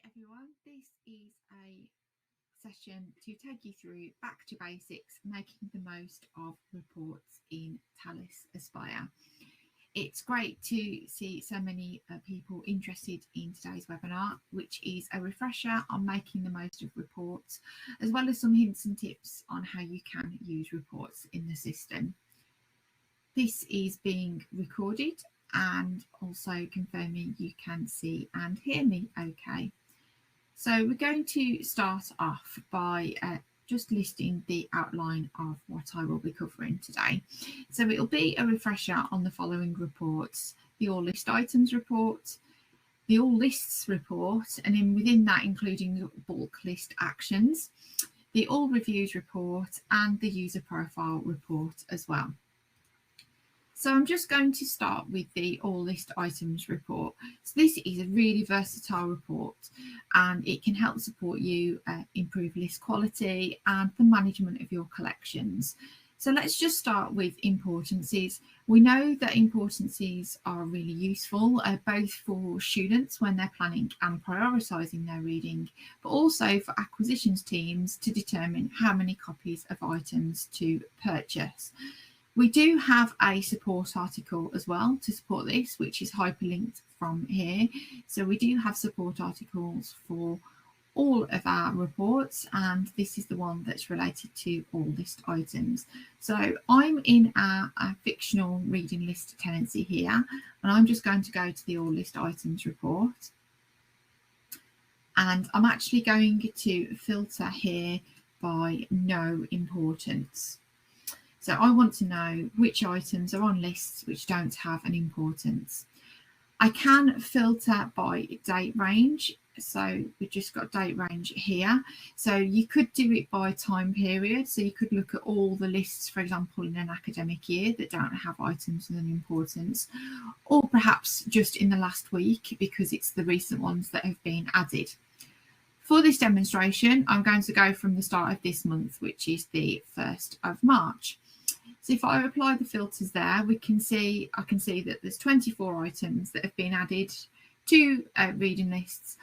everyone, this is a session to take you through back to basics, making the most of reports in Talis Aspire. It's great to see so many people interested in today's webinar, which is a refresher on making the most of reports, as well as some hints and tips on how you can use reports in the system. This is being recorded and also confirming you can see and hear me okay. So we're going to start off by just listing the outline of what I will be covering today. So it'll be a refresher on the following reports: the all list items report, the all lists report, and then within that including the bulk list actions, the all reviews report, and the user profile report as well. So I'm just going to start with the all list items report. So this is a really versatile report and it can help support you improve list quality and the management of your collections. So let's just start with importances. We know that importances are really useful, both for students when they're planning and prioritising their reading, but also for acquisitions teams to determine how many copies of items to purchase. We do have a support article as well to support this, which is hyperlinked from here. So we do have support articles for all of our reports, and this is the one that's related to all list items. So I'm in our fictional reading list tenancy here, and I'm just going to go to the all list items report. And I'm actually going to filter here by no importance. So I want to know which items are on lists which don't have an importance. I can filter by date range. So we've just got date range here. So you could do it by time period. So you could look at all the lists, for example, in an academic year that don't have items with an importance, or perhaps just in the last week because it's the recent ones that have been added. For this demonstration, I'm going to go from the start of this month, which is the 1st of March. So if I apply the filters there, I can see that there's 24 items that have been added to reading lists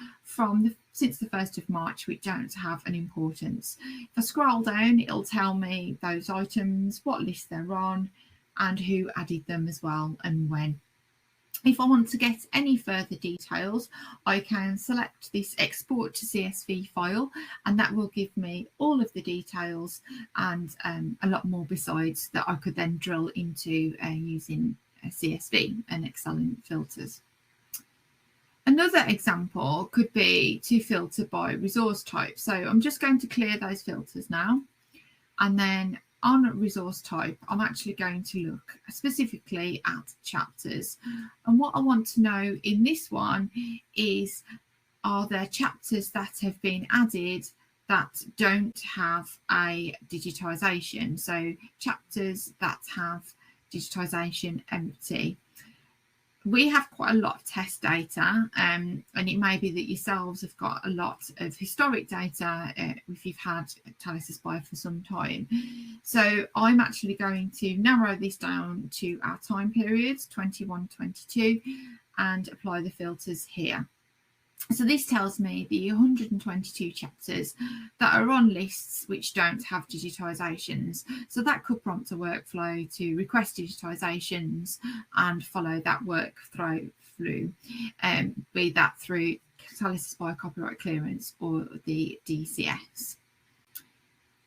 since the 1st of March, which don't have an importance. If I scroll down, it'll tell me those items, what list they're on, and who added them as well, and when. If I want to get any further details, I can select this export to CSV file, and that will give me all of the details and a lot more besides that I could then drill into using CSV and Excel filters. Another example could be to filter by resource type. So I'm just going to clear those filters now, and then on resource type, I'm actually going to look specifically at chapters. And what I want to know in this one is, are there chapters that have been added that don't have a digitisation? So chapters that have digitisation empty. We have quite a lot of test data, and it may be that yourselves have got a lot of historic data if you've had Talis Aspire for some time. So I'm actually going to narrow this down to our time periods, 21-22, and apply the filters here. So this tells me the 122 chapters that are on lists which don't have digitisations. So that could prompt a workflow to request digitisations and follow that workflow through, be that through Talis Aspire copyright clearance or the DCS.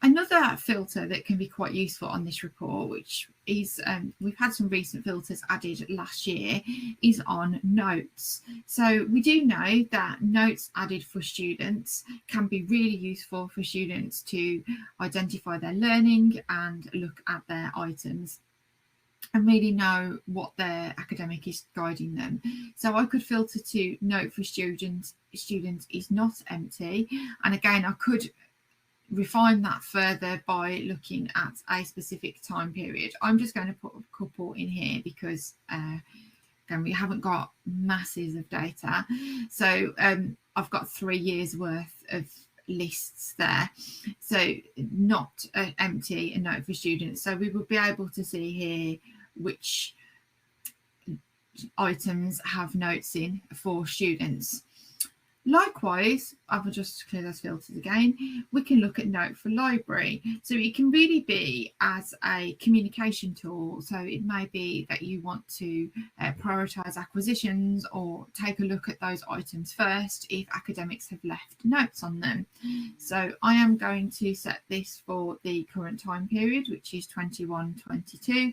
Another filter that can be quite useful on this report, which is, we've had some recent filters added last year, is on notes. So we do know that notes added for students can be really useful for students to identify their learning and look at their items and really know what their academic is guiding them. So I could filter to note for student is not empty. And again, I could refine that further by looking at a specific time period. I'm just going to put a couple in here because again, we haven't got masses of data. So I've got 3 years worth of lists there, so not empty and note for students. So we will be able to see here which items have notes in for students. Likewise, I will just clear those filters again. We can look at Note for Library. So it can really be as a communication tool. So it may be that you want to prioritise acquisitions or take a look at those items first if academics have left notes on them. So I am going to set this for the current time period, which is 21-22,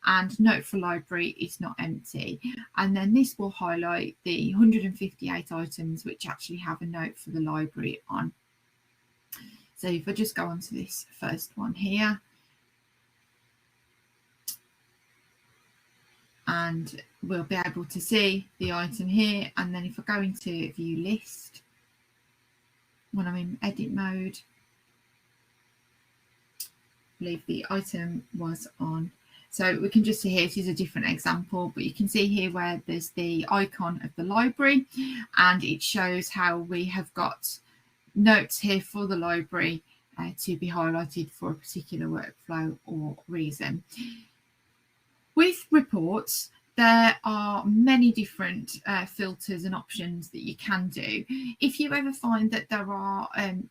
and Note for Library is not empty. And then this will highlight the 158 items which actually have a note for the library on. So if I just go on to this first one here, and we'll be able to see the item here. And then if I go into view list, when I'm in edit mode, I believe the item was on. So we can just see here, it is a different example, but you can see here where there's the icon of the library, and it shows how we have got notes here for the library to be highlighted for a particular workflow or reason. With reports, there are many different filters and options that you can do. If you ever find that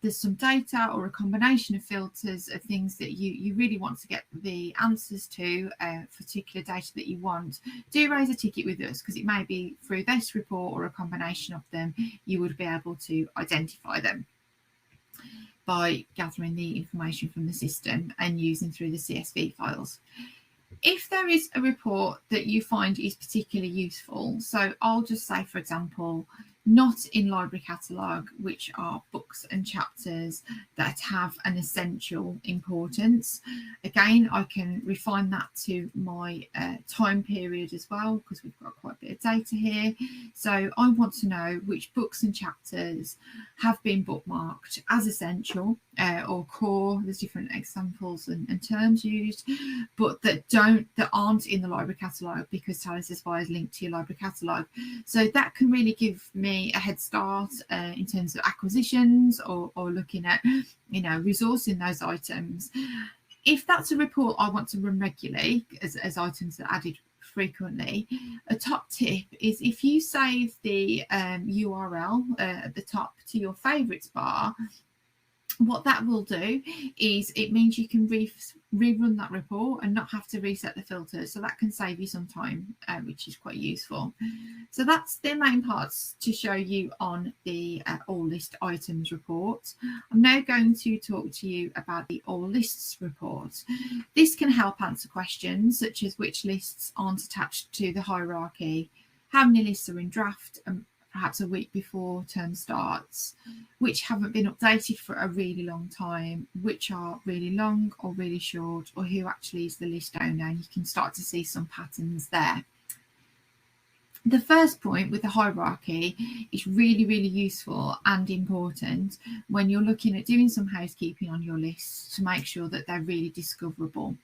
there's some data or a combination of filters of things that you really want to get the answers to for particular data that you want, do raise a ticket with us, because it may be through this report or a combination of them you would be able to identify them by gathering the information from the system and using through the CSV files. If there is a report that you find is particularly useful, so I'll just say, for example, not in library catalogue, which are books and chapters that have an essential importance. Again, I can refine that to my time period as well, because we've got quite a bit of data here. So I want to know which books and chapters have been bookmarked as essential or core. There's different examples and terms used, but that aren't in the library catalogue, because Talis Aspire is linked to your library catalogue. So that can really give me a head start in terms of acquisitions or looking at, resourcing those items. If that's a report I want to run regularly as items that are added frequently, a top tip is if you save the URL at the top to your favorites bar, what that will do is it means you can rerun that report and not have to reset the filters. So that can save you some time, which is quite useful. So that's the main parts to show you on the all list items report. I'm now going to talk to you about the all lists report. This can help answer questions such as which lists aren't attached to the hierarchy, how many lists are in draft, and perhaps a week before term starts, which haven't been updated for a really long time, which are really long or really short, or who actually is the list owner, and you can start to see some patterns there. The first point with the hierarchy is really, really useful and important when you're looking at doing some housekeeping on your lists to make sure that they're really discoverable.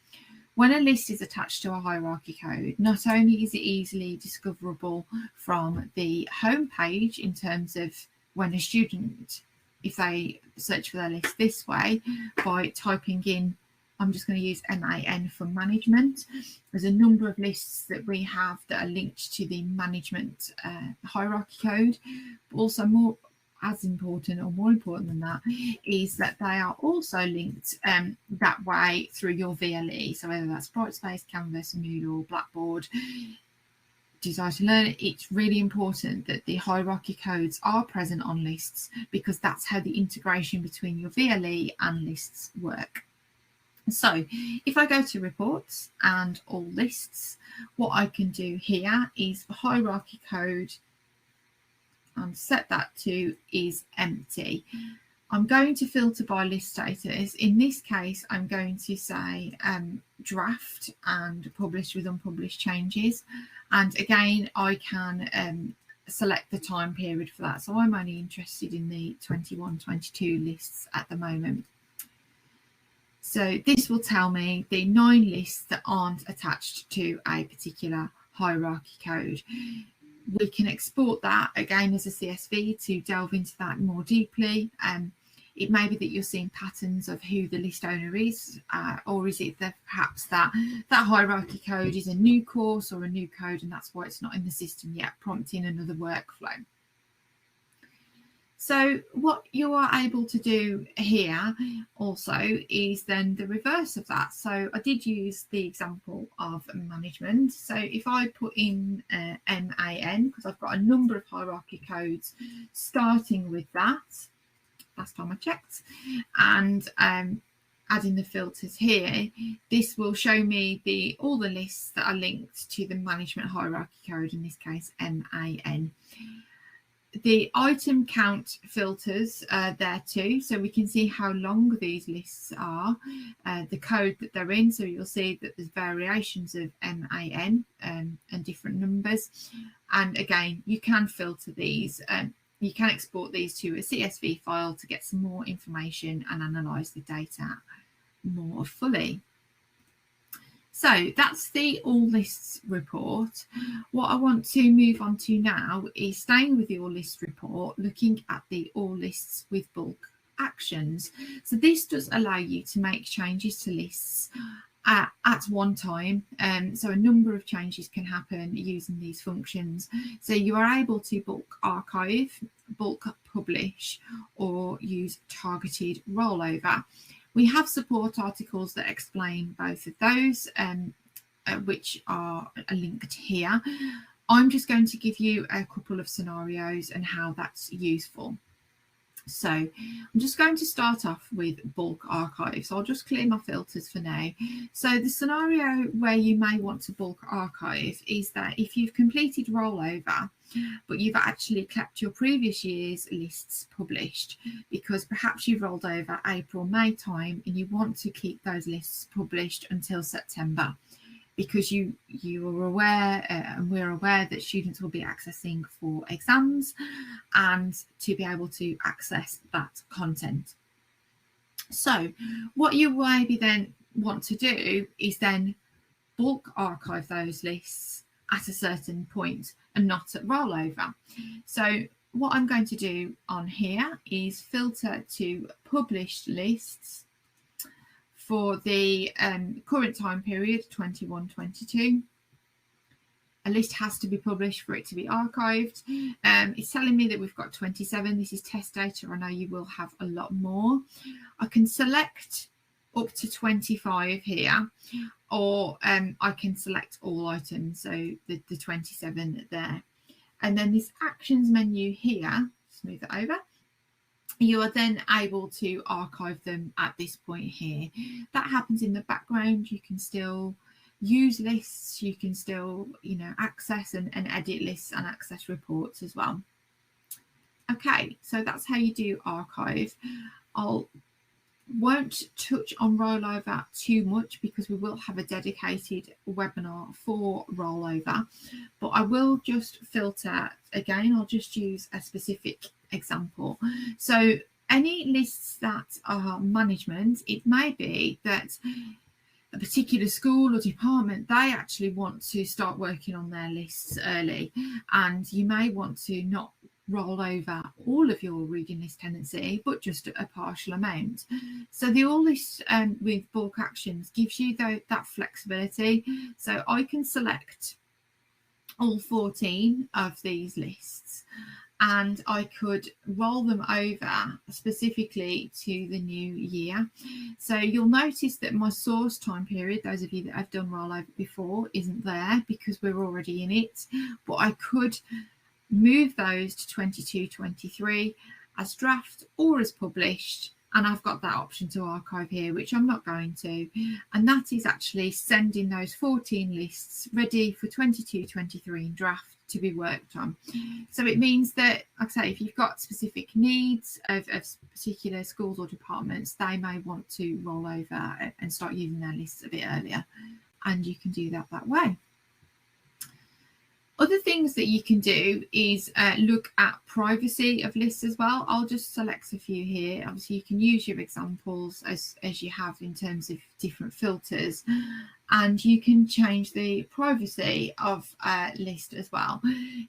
When a list is attached to a hierarchy code, not only is it easily discoverable from the home page in terms of when a student, if they search for their list this way by typing in, I'm just going to use MAN for management. There's a number of lists that we have that are linked to the management hierarchy code, but also more as important or more important than that is that they are also linked that way through your VLE. So whether that's Brightspace, Canvas, Moodle, Blackboard, Desire to Learn, it's really important that the hierarchy codes are present on lists, because that's how the integration between your VLE and lists work. So if I go to reports and all lists, what I can do here is the hierarchy code and set that to is empty. I'm going to filter by list status. In this case, I'm going to say draft and published with unpublished changes. And again, I can select the time period for that. So I'm only interested in the 21-22 lists at the moment. So this will tell me the 9 lists that aren't attached to a particular hierarchy code. We can export that again as a CSV to delve into that more deeply. It may be that you're seeing patterns of who the list owner is, or is it that perhaps that hierarchy code is a new course or a new code, and that's why it's not in the system yet, prompting another workflow. So what you are able to do here also is then the reverse of that. So I did use the example of management. So if I put in MAN, because I've got a number of hierarchy codes starting with that, last time I checked, and adding the filters here, this will show me all the lists that are linked to the management hierarchy code, in this case MAN. The item count filters there too, so we can see how long these lists are, the code that they're in. So you'll see that there's variations of MAN and different numbers. And again, you can filter these. You can export these to a CSV file to get some more information and analyze the data more fully. So that's the all lists report. What I want to move on to now is staying with the all lists report, looking at the all lists with bulk actions. So this does allow you to make changes to lists at one time. So a number of changes can happen using these functions. So you are able to bulk archive, bulk publish, or use targeted rollover. We have support articles that explain both of those, which are linked here. I'm just going to give you a couple of scenarios and how that's useful. So I'm just going to start off with bulk archive. So I'll just clear my filters for now. So the scenario where you may want to bulk archive is that if you've completed rollover, but you've actually kept your previous year's lists published, because perhaps you've rolled over April, May time, and you want to keep those lists published until September, because you are aware, and we're aware, that students will be accessing for exams and to be able to access that content. So what you maybe then want to do is then bulk archive those lists at a certain point and not at rollover. So what I'm going to do on here is filter to published lists for the current time period, 21-22. A list has to be published for it to be archived. It's telling me that we've got 27. This is test data. I know you will have a lot more. I can select up to 25 here, or I can select all items, so the 27 there. And then this actions menu here, just move it over, you are then able to archive them at this point here. That happens in the background. You can still use lists, you can still, access and edit lists and access reports as well. Okay, so that's how you do archive. Won't touch on rollover too much because we will have a dedicated webinar for rollover, but I will just filter again. I'll just use a specific example. So any lists that are management, it may be that a particular school or department, they actually want to start working on their lists early, and you may want to not roll over all of your reading list tenancy, but just a partial amount. So the all list with bulk actions gives you that flexibility. So I can select all 14 of these lists, and I could roll them over specifically to the new year. So you'll notice that my source time period, those of you that have done rollover before, isn't there because we're already in it, but I could move those to 22-23 as draft or as published, and I've got that option to archive here, which I'm not going to, and that is actually sending those 14 lists ready for 22-23 in draft to be worked on. So it means that, like I say, if you've got specific needs of particular schools or departments, they may want to roll over and start using their lists a bit earlier, and you can do that way. Other things that you can do is look at privacy of lists as well. I'll just select a few here. Obviously, you can use your examples as you have in terms of different filters, and you can change the privacy of a list as well.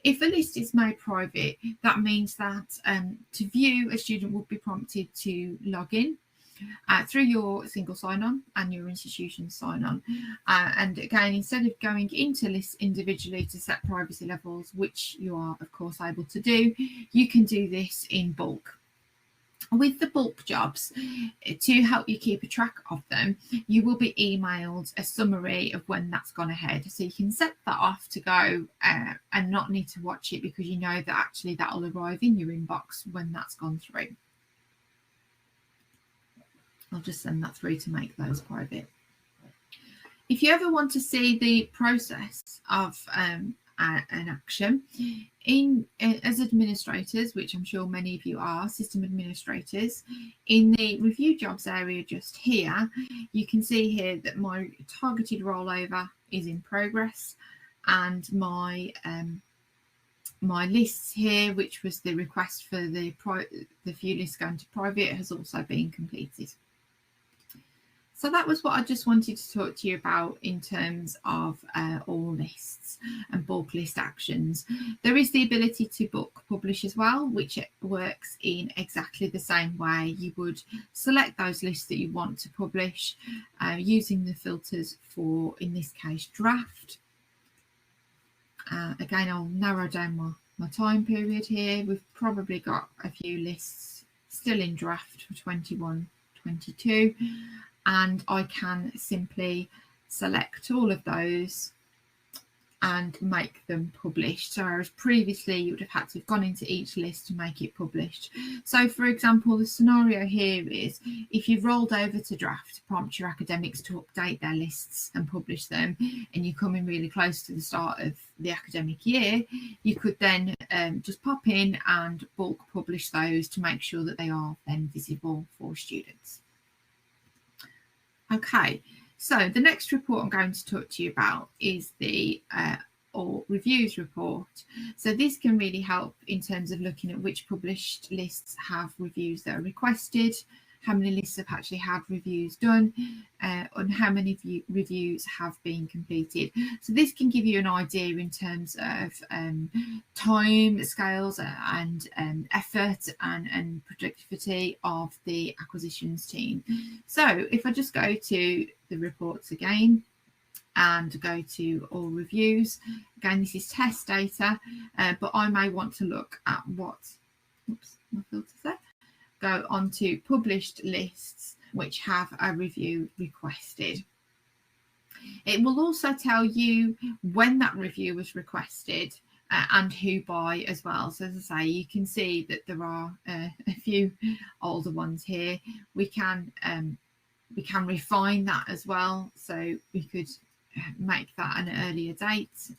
If a list is made private, that means that to view, a student would be prompted to log in. through your single sign-on and your institution sign-on. And again, instead of going into lists individually to set privacy levels, which you are of course able to do, you can do this in bulk. With the bulk jobs, to help you keep a track of them, you will be emailed a summary of when that's gone ahead. So you can set that off to go and not need to watch it, because you know that actually that'll arrive in your inbox when that's gone through. I'll just send that through to make those private. If you ever want to see the process of an action, as administrators, which I'm sure many of you are, system administrators, in the review jobs area just here, you can see here that my targeted rollover is in progress, and my my lists here, which was the request for the few lists going to private, has also been completed. So that was what I just wanted to talk to you about in terms of all lists and bulk list actions. There is the ability to book publish as well, which works in exactly the same way. You would select those lists that you want to publish using the filters for, in this case, draft. Again, I'll narrow down my time period here. We've probably got a few lists still in draft for 21, 22. And I can simply select all of those and make them published. So whereas previously you would have had to have gone into each list to make it published. So for example, the scenario here is if you've rolled over to draft to prompt your academics to update their lists and publish them, and you're coming really close to the start of the academic year, you could then just pop in and bulk publish those to make sure that they are then visible for students. Okay, so the next report I'm going to talk to you about is the or reviews report. So this can really help in terms of looking at which published lists have reviews that are requested, how many lists have actually had reviews done, and how many reviews have been completed. So this can give you an idea in terms of time scales and effort and productivity of the acquisitions team. So if I just go to the reports again and go to all reviews, again this is test data, but I may want to look at what, oops, my filter's there. Go on to published lists which have a review requested. It will also tell you when that review was requested and who by as well. So as I say, you can see that there are a few older ones here. We can refine that as well. So we could make that an earlier date. So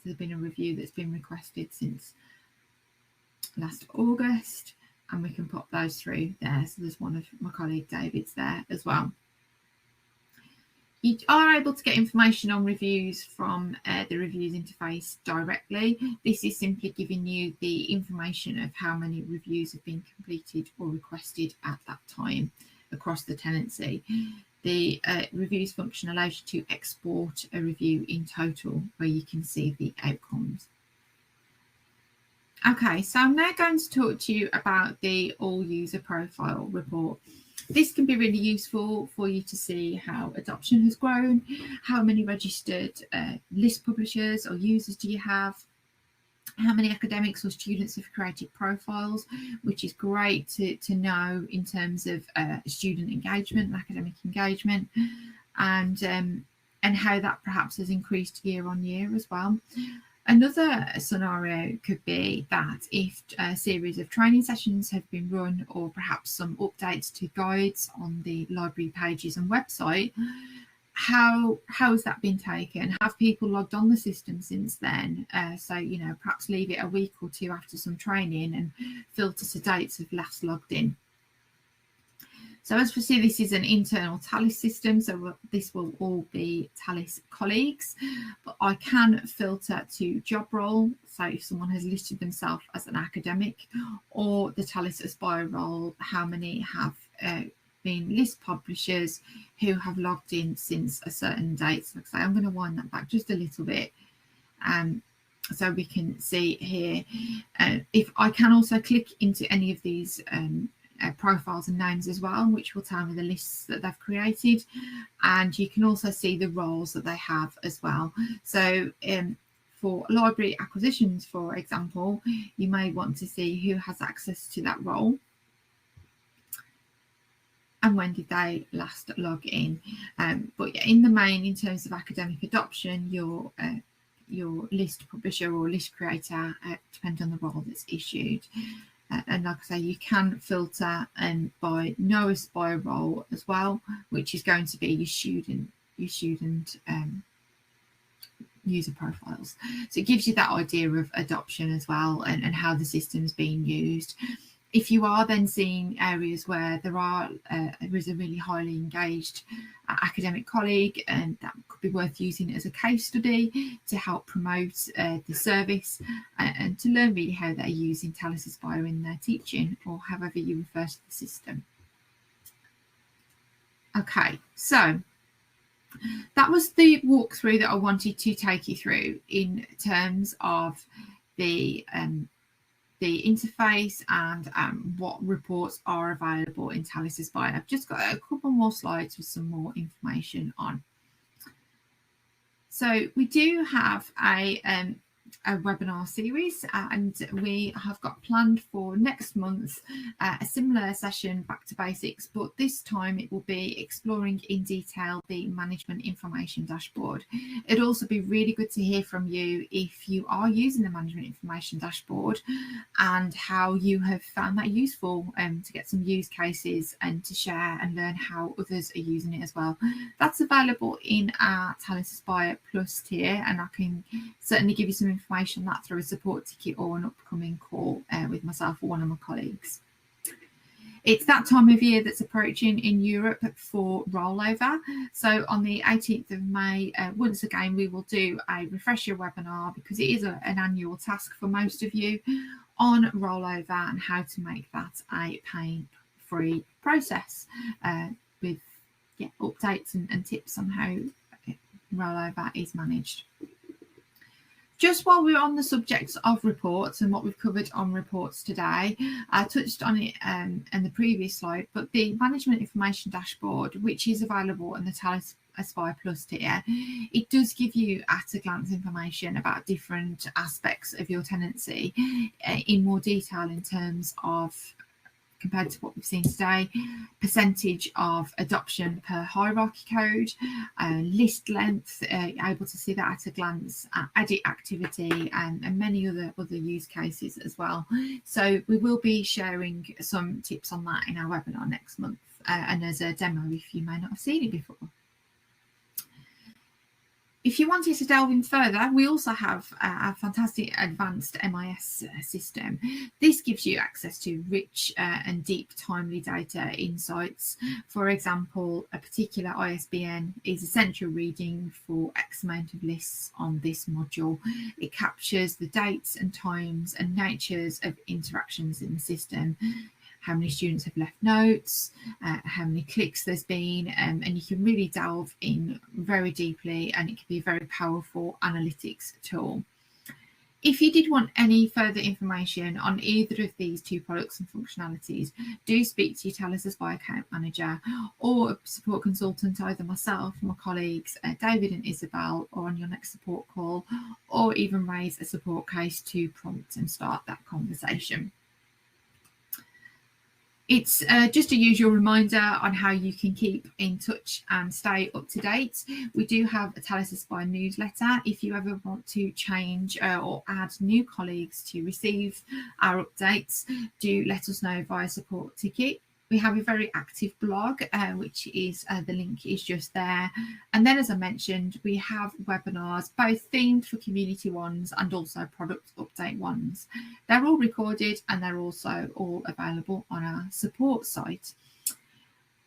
there's been a review that's been requested since last August. And we can pop those through there. So there's one of my colleague David's there as well. You are able to get information on reviews from the reviews interface directly. This is simply giving you the information of how many reviews have been completed or requested at that time across the tenancy. The reviews function allows you to export a review in total where you can see the outcomes. Okay, so I'm now going to talk to you about the all user profile report. This can be really useful for you to see how adoption has grown, how many registered list publishers or users do you have, how many academics or students have created profiles, which is great to know in terms of student engagement and academic engagement, and how that perhaps has increased year on year as well. Another scenario could be that if a series of training sessions have been run, or perhaps some updates to guides on the library pages and website, how has that been taken? Have people logged on the system since then? So, you know, perhaps leave it a week or two after some training and filter to dates of last logged in. So as we see, this is an internal Talis system, so this will all be Talis colleagues, but I can filter to job role. So if someone has listed themselves as an academic, or the Talis Aspire role, how many have been list publishers who have logged in since a certain date. So like I say, I'm going to wind that back just a little bit. So we can see here, if I can also click into any of these profiles and names as well, which will tell me the lists that they've created. And you can also see the roles that they have as well. So for library acquisitions, for example, you may want to see who has access to that role and when did they last log in. But yeah, in the main, in terms of academic adoption, your list publisher or list creator depends on the role that's issued. And like I say, you can filter by no Aspire role as well, which is going to be your student user profiles. So it gives you that idea of adoption as well, and how the system's being used. If you are then seeing areas where there is a really highly engaged academic colleague, and that could be worth using as a case study to help promote the service and to learn really how they're using Talis Aspire in their teaching, or however you refer to the system. Okay, so that was the walkthrough that I wanted to take you through in terms of the interface and what reports are available in Talis Aspire. I've just got a couple more slides with some more information on. So we do have a webinar series, and we have got planned for next month a similar session, back to basics, but this time it will be exploring in detail the management information dashboard. It'd also be really good to hear from you if you are using the management information dashboard and how you have found that useful, to get some use cases and to share and learn how others are using it as well. That's available in our Talis Aspire Plus tier, and I can certainly give you some information on that through a support ticket or an upcoming call with myself or one of my colleagues. It's that time of year that's approaching in Europe for rollover. So on the 18th of May, once again, we will do a refresher webinar, because it is an annual task for most of you, on rollover and how to make that a pain-free process, with updates and tips on how rollover is managed. Just while we're on the subject of reports and what we've covered on reports today, I touched on it in the previous slide, but the management information dashboard, which is available in the Talis Aspire Plus tier, it does give you at-a-glance information about different aspects of your tenancy in more detail, in terms of, compared to what we've seen today, percentage of adoption per hierarchy code, list length, able to see that at a glance, edit activity, and many other use cases as well. So we will be sharing some tips on that in our webinar next month, and as a demo if you may not have seen it before. If you wanted to delve in further, we also have a fantastic advanced MIS system. This gives you access to rich and deep timely data insights. For example, a particular ISBN is essential reading for X amount of lists on this module. It captures the dates and times and natures of interactions in the system, how many students have left notes, how many clicks there's been, and you can really delve in very deeply, and it can be a very powerful analytics tool. If you did want any further information on either of these two products and functionalities, do speak to your Talis Aspire account manager or a support consultant, either myself or my colleagues, David and Isabel, or on your next support call, or even raise a support case to prompt and start that conversation. It's just a usual reminder on how you can keep in touch and stay up to date. We do have a Talis Aspire newsletter. If you ever want to change or add new colleagues to receive our updates, do let us know via support ticket. We have a very active blog, which is the link is just there. And then, as I mentioned, we have webinars, both themed for community ones and also product update ones. They're all recorded and they're also all available on our support site.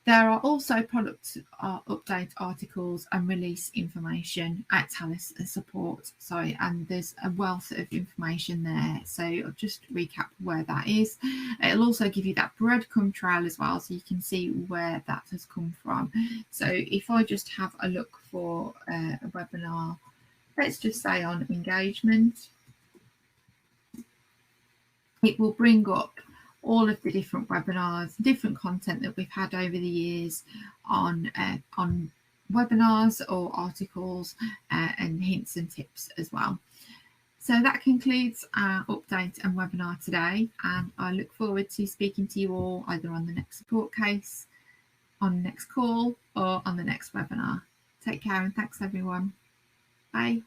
There are also product update articles and release information at Talis support site, and there's a wealth of information there. So I'll just recap where that is. It'll also give you that breadcrumb trail as well, so you can see where that has come from. So if I just have a look for a webinar, let's just say on engagement, it will bring up all of the different webinars, different content that we've had over the years on webinars or articles, and hints and tips as well. So that concludes our update and webinar today, and I look forward to speaking to you all either on the next support case, on the next call, or on the next webinar. Take care and thanks everyone. Bye.